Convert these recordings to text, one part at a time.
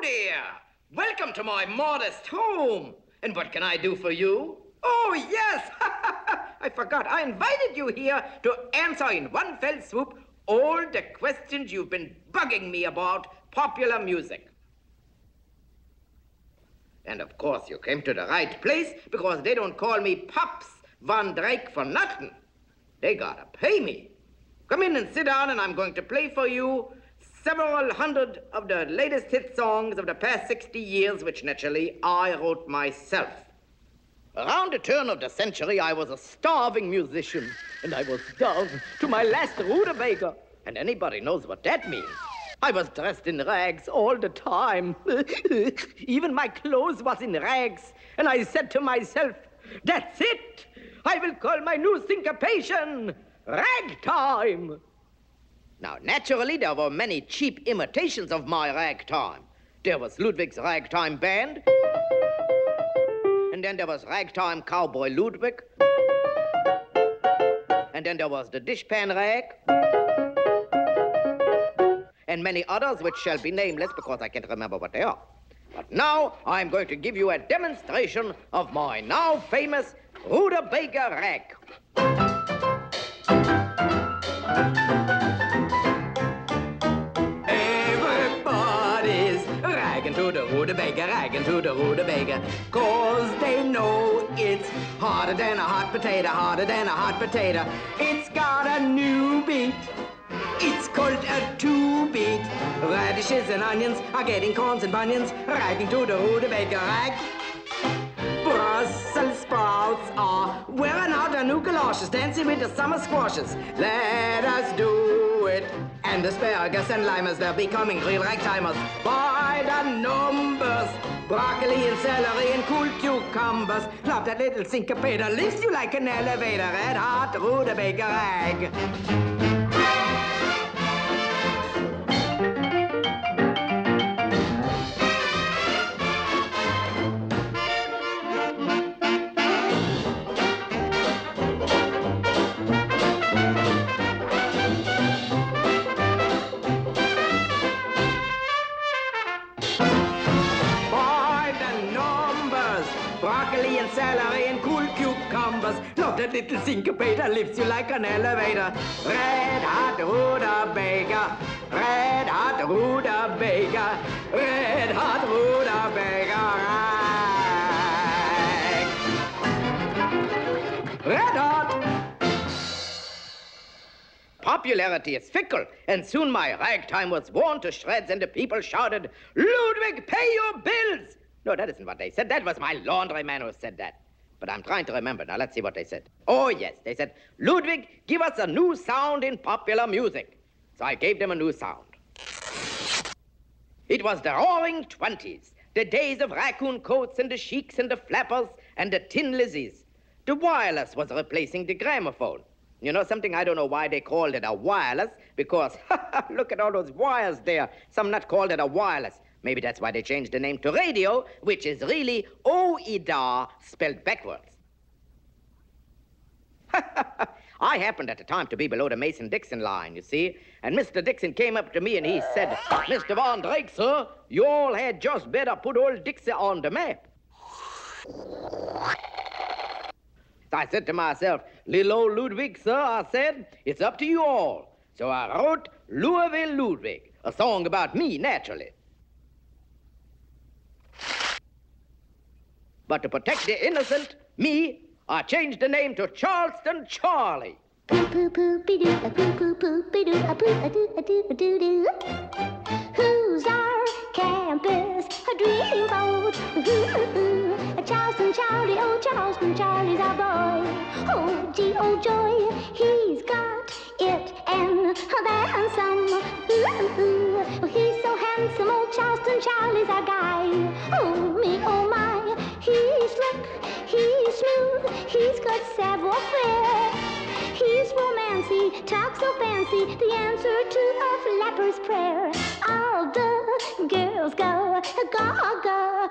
Hello there. Welcome to my modest home. And what can I do for you? Oh, yes. I forgot. I invited you here to answer in one fell swoop all the questions you've been bugging me about popular music. And of course, you came to the right place because they don't call me Pops Van Drake for nothing. They gotta pay me. Come in and sit down, and I'm going to play for you several hundred of the latest hit songs of the past 60 years, which naturally I wrote myself. Around the turn of the century, I was a starving musician, and I was down to my last rutabaga. And anybody knows what that means. I was dressed in rags all the time. Even my clothes was in rags. And I said to myself, that's it. I will call my new syncopation ragtime. Now, naturally, there were many cheap imitations of my ragtime. There was Ludwig's Ragtime Band. And then there was Ragtime Cowboy Ludwig. And then there was the Dishpan Rag. And many others which shall be nameless because I can't remember what they are. But now I'm going to give you a demonstration of my now famous rutabaga rag. Everybody's ragging to the rutabaga, 'cause they know it's harder than a hot potato, It's got a new beat. It's called a two-beat. Radishes and onions are getting corns and bunions, ragging to the rutabaga rag. Brussels sprouts are wearing out their new galoshes, dancing with the summer squashes. Let us do it. And asparagus and limers, they're becoming real ragtimers by the numbers. Broccoli and celery and cool cucumbers. Love that little syncopator, lifts you like an elevator. Red hot rutabaga rag. Broccoli and celery and cool cucumbers. Love that little syncopator, lifts you like an elevator. Red hot rutabaga, red hot rutabaga, red hot rutabaga rag. Red hot. Popularity is fickle, and soon my ragtime was worn to shreds, and the people shouted, "Ludwig, pay your bills!" No, that isn't what they said. That was my laundryman who said that. But I'm trying to remember. Now, let's see what they said. Oh, yes, they said, "Ludwig, give us a new sound in popular music." So I gave them a new sound. It was the roaring 20s, the days of raccoon coats and the sheiks and the flappers and the tin lizzies. The wireless was replacing the gramophone. You know something? I don't know why they called it a wireless, because look at all those wires there. Some nut called it a wireless. Maybe that's why they changed the name to radio, which is really OIDA spelled backwards. I happened at the time to be below the Mason-Dixon line, you see, and Mr. Dixon came up to me and he said, "Mr. Van Drake, sir, you all had just better put old Dixie on the map." I said to myself, "Little old Ludwig, sir," I said, "it's up to you all." So I wrote Louisville Ludwig, a song about me, naturally. But to protect the innocent, me, I changed the name to Charleston Charlie. Who's our campus dreamboat? Charleston Charlie, oh Charleston Charlie's our boy. Oh gee, oh joy, he's got it and then some. He's so handsome, oh Charleston Charlie's our guy. Oh me, oh my, he's slick, he's smooth, he's got savoir-faire. He's romancy, talks so fancy, the answer to a flapper's prayer. All the girls go gaga,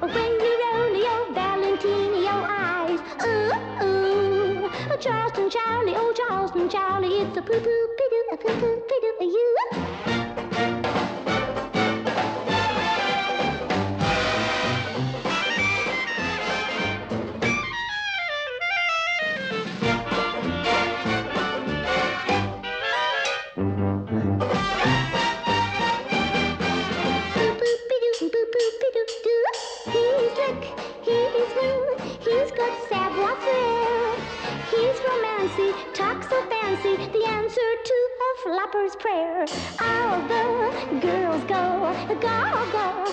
when you roll your Valentino eyes. Charleston Charlie, oh Charleston Charlie, it's a poo-poo-pee-doo, a poo-poo-pee-doo, you. lover's prayer. All the girls go, go, go.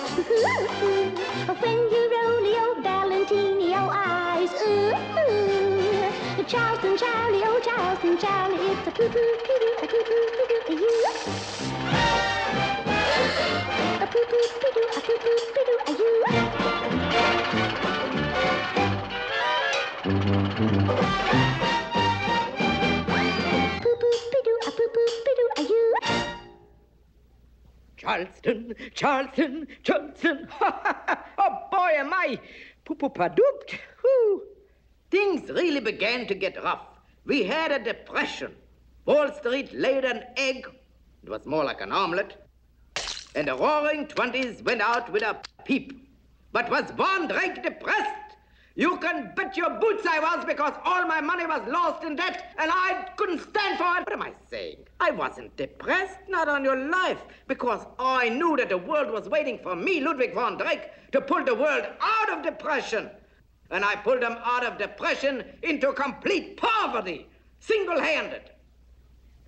When you roll your Valentino eyes, Charleston Charlie, oh Charleston Charlie, it's a poo-poo-pee-doo, a poo-poo-pee-doo, you. A poo-poo-pee-doo, a poo-poo-pee-doo, a you. Poo-poo-pee-doo, a poo-poo-pee-doo, a you. Charleston, Charleston, Charleston. Oh, boy, am I poo-poo-pa-dooped. Things really began to get rough. We had a depression. Wall Street laid an egg. It was more like an omelet. And the roaring 20s went out with a peep. But was Von Drake depressed? You can bet your boots I was, because all my money was lost in debt and I couldn't stand for it. What am I saying? I wasn't depressed, not on your life, because I knew that the world was waiting for me, Ludwig von Drake, to pull the world out of depression. And I pulled them out of depression into complete poverty, single-handed.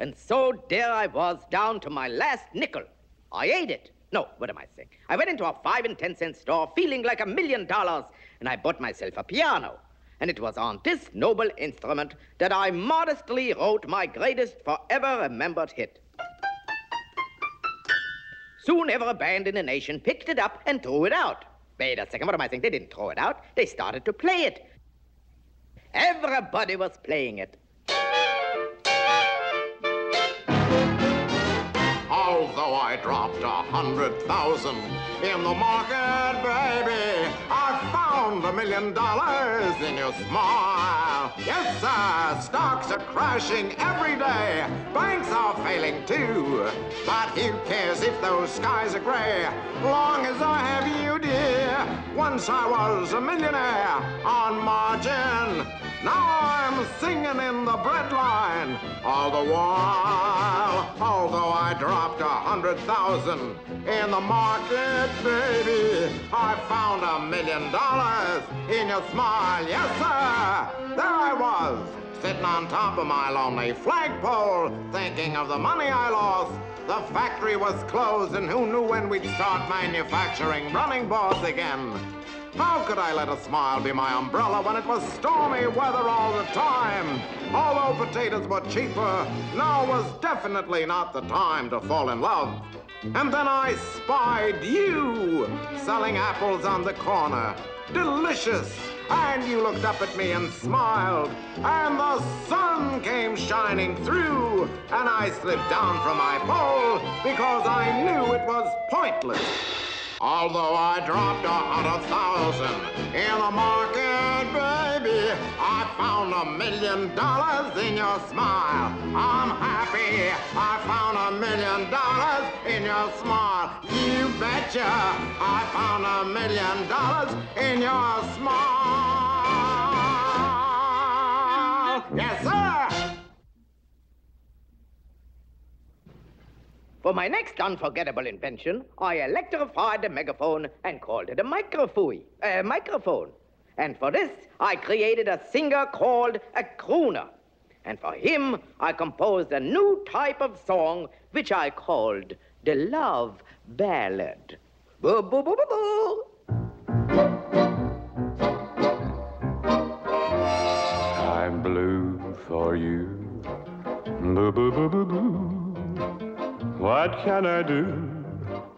And so there I was, down to my last nickel. I ate it. No, what am I saying? I went into a 5 and 10 cent store feeling like $1 million, and I bought myself a piano. And it was on this noble instrument that I modestly wrote my greatest forever remembered hit. Soon every band in the nation picked it up and threw it out. Wait a second, what am I saying? They didn't throw it out. They started to play it. Everybody was playing it. Although I dropped 100,000 in the market, baby, I found $1 million in your smile. Yes, sir, stocks are crashing every day. Banks are failing too. But who cares if those skies are gray? Long as I have you, dear. Once I was a millionaire on margin. Now I'm singing in the breadline. All the while, although I dropped 100,000 in the market, baby, I found $1 million in your smile. Yes, sir, there I was, sitting on top of my lonely flagpole, thinking of the money I lost. The factory was closed, and who knew when we'd start manufacturing running boards again? How could I let a smile be my umbrella when it was stormy weather all the time? Although potatoes were cheaper, now was definitely not the time to fall in love. And then I spied you selling apples on the corner. Delicious! And you looked up at me and smiled, and the sun came shining through, and I slipped down from my pole because I knew it was pointless. Although I dropped 100,000 in the market, baby, I found $1 million in your smile. I'm happy I found $1 million in your smile. You betcha I found $1 million in your smile. Yes, sir. For my next unforgettable invention, I electrified the megaphone and called it a microphone. And for this, I created a singer called a crooner. And for him, I composed a new type of song, which I called the love ballad. Boo, boo, boo, boo, boo. I'm blue for you. Boo, boo, boo, boo, boo. What can I do?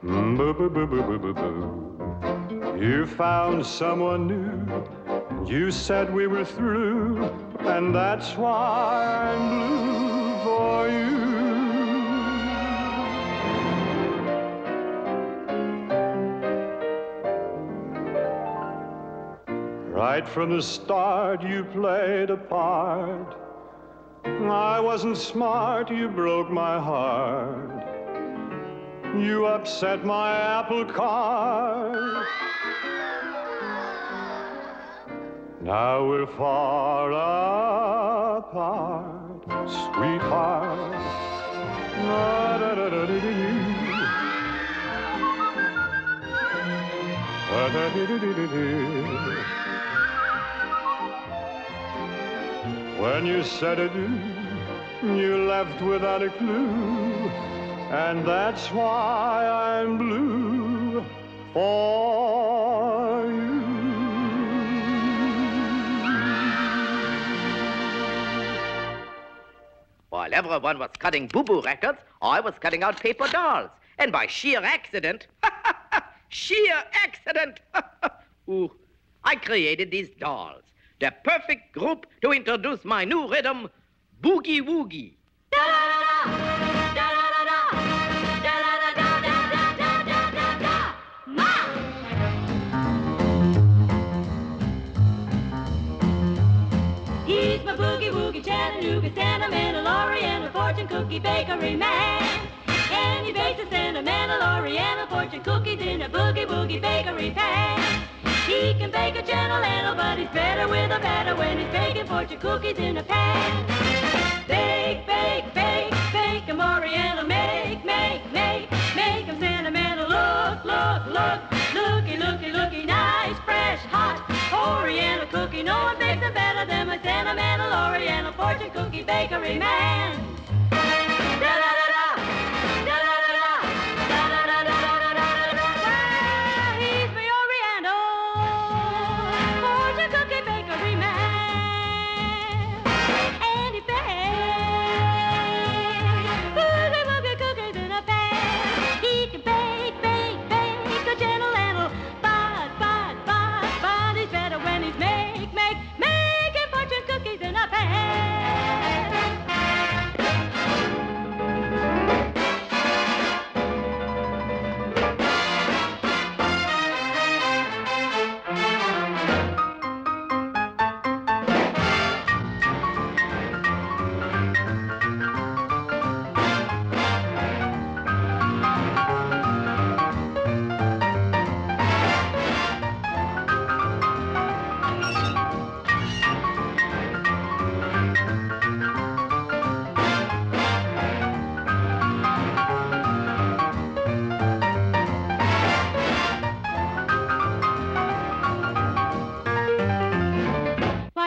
Boo, boo, boo, boo, boo, boo, boo. You found someone new. You said we were through, and that's why I'm blue for you. Right from the start, you played a part. I wasn't smart, you broke my heart. You upset my apple cart. Now we're far apart, sweetheart. When you said adieu, You left without a clue, and that's why I'm blue for you. While everyone was cutting boo-boo records, I was cutting out paper dolls. And by sheer accident, ooh, I created these dolls. The perfect group to introduce my new rhythm, Boogie Woogie. He's my Boogie Woogie, Chattanooga, sentimental, Oriental, fortune cookie bakery man. And he bakes a sentimental, Oriental, fortune cookies in a Boogie Woogie bakery pan. He can bake a gentle handle, but he's better with a batter when he's baking fortune cookies in a pan. Bake, bake, bake, bake 'em Oriental, make, make, make 'em sentimental, look, look, look, looky, looky, looky, nice, fresh, hot, Oriental cookie. No one bakes it better than my sentimental, Oriental, fortune cookie bakery man.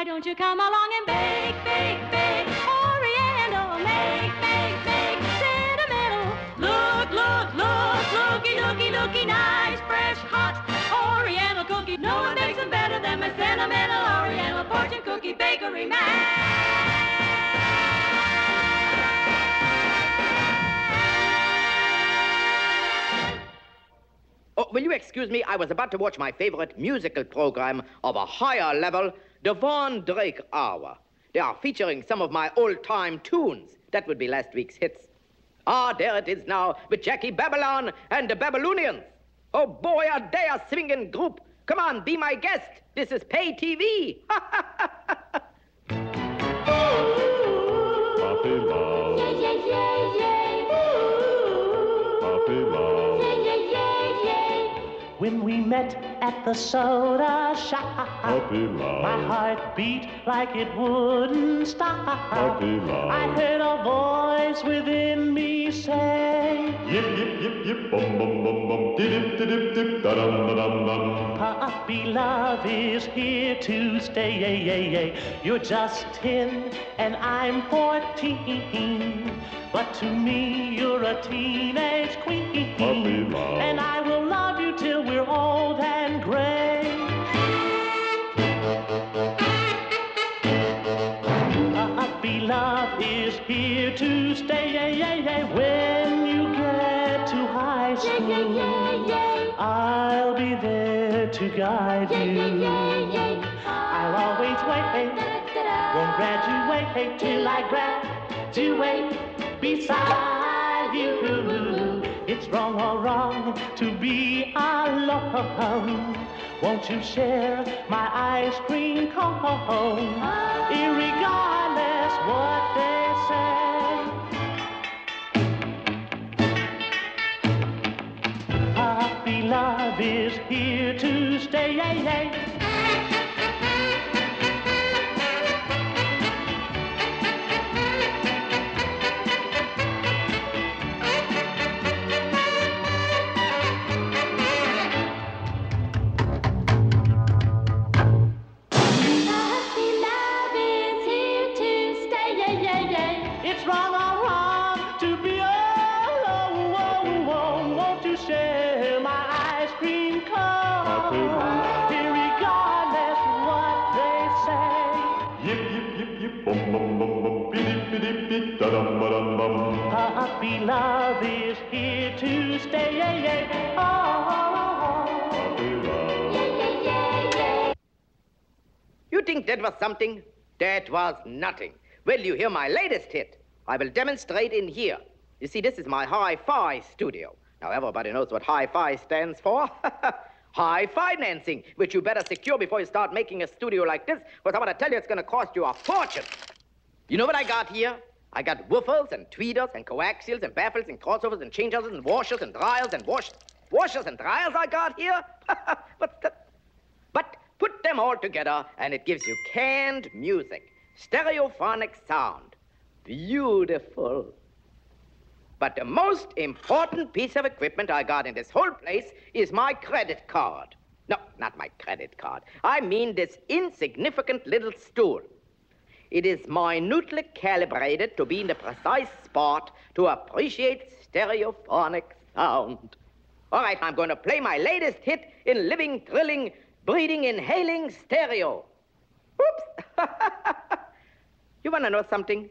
Won't you come along and bake, bake, bake, Oriental, make, make, make, sentimental, look, look, look, looky, looky, looky, nice, fresh, hot, Oriental cookie. No one makes them better than my sentimental, Oriental, fortune cookie bakery man. Oh, will you excuse me? I was about to watch my favorite musical program of a higher level, the Von Drake Hour. They are featuring some of my old-time tunes. That would be last week's hits. Ah, there it is now with Jackie Babylon and the Babylonians. Oh, boy, are they a swinging group. Come on, be my guest. This is Pay TV. Puppy love. Yeah, yeah, yeah, yeah. Puppy love. Yeah, yeah, yeah, yeah. When we met at the soda shop, Puppy love. my heart beat like it wouldn't stop. Puppy love. I heard a voice within me say, Yip, yip, yip, yip, bum, bum, bum, bum, dip, dip, dip, dip, da dum, da dum, dum. puppy love is here to stay. You're just 10 and I'm 14, but to me you're a teenage queen. Puppy love. And I will love you till we're old and gray. Puppy love is here to stay. When you get to high school, I'll be there to guide you. I'll always wait, won't graduate till I graduate beside you. It's wrong or wrong to be alone. Won't you share my ice cream cone? Irregardless what they say. Puppy love is here to stay. Puppy love is here to stay. You think that was something? That was nothing. Well, you hear my latest hit. I will demonstrate in here. You see, this is my hi-fi studio. Now, everybody knows what hi-fi stands for. High financing, which you better secure before you start making a studio like this, because I'm going to tell you it's going to cost you a fortune. You know what I got here? I got woofers and tweeters and coaxials and baffles and crossovers and changers and washers and dryers and washers and dryers I got here. But put them all together and it gives you canned music, stereophonic sound. Beautiful. But the most important piece of equipment I got in this whole place is my credit card. No, not my credit card. I mean this insignificant little stool. It is minutely calibrated to be in the precise spot to appreciate stereophonic sound. All right, I'm going to play my latest hit in living, thrilling, breathing, inhaling stereo. Oops. You want to know something?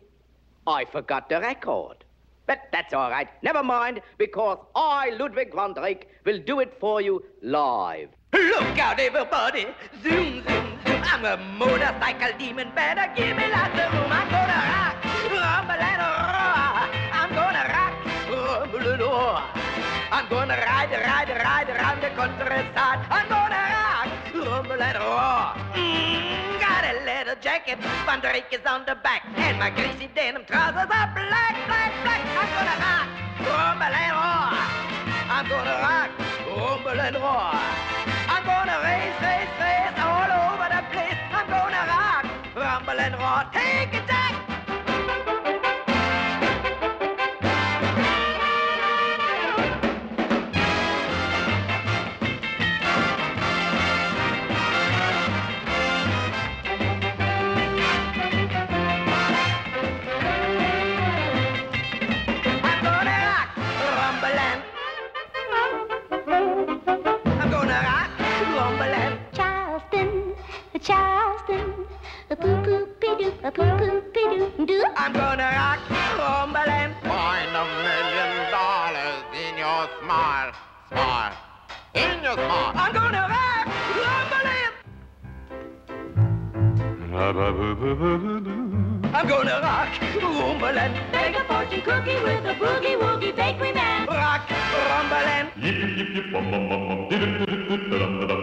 I forgot the record. But that's all right. Never mind, because I, Ludwig van Drake, will do it for you live. Look out, everybody. Zoom, zoom, zoom. I'm a motorcycle demon. Better give me lots of room. I'm gonna rock, rumble and roar. I'm gonna rock, rumble and roar. I'm gonna ride around the countryside. I'm gonna rock, rumble and roar. Got a leather jacket, Van Drake is on the back, and my greasy denim trousers are black, black, black. I'm gonna rock, rumble and roar. I'm gonna rock, rumble and roar. I'm gonna race all over the place. I'm gonna rock, rumble and roar. Take it, Jack! Charleston, a poo-poo-pee-doo, a poo-poo-pee-doo-doo. I'm gonna rock, rumble and Find $1 million in your smile, smile, in your smile. I'm gonna rock, rumble and I'm gonna rock, rumble and Make a fortune cookie with a boogie-woogie bakery man. rock, rumble and Yip, yip, yip, bum, bum, bum, bum, dip, dip, dip, dip, dum, dum, dum.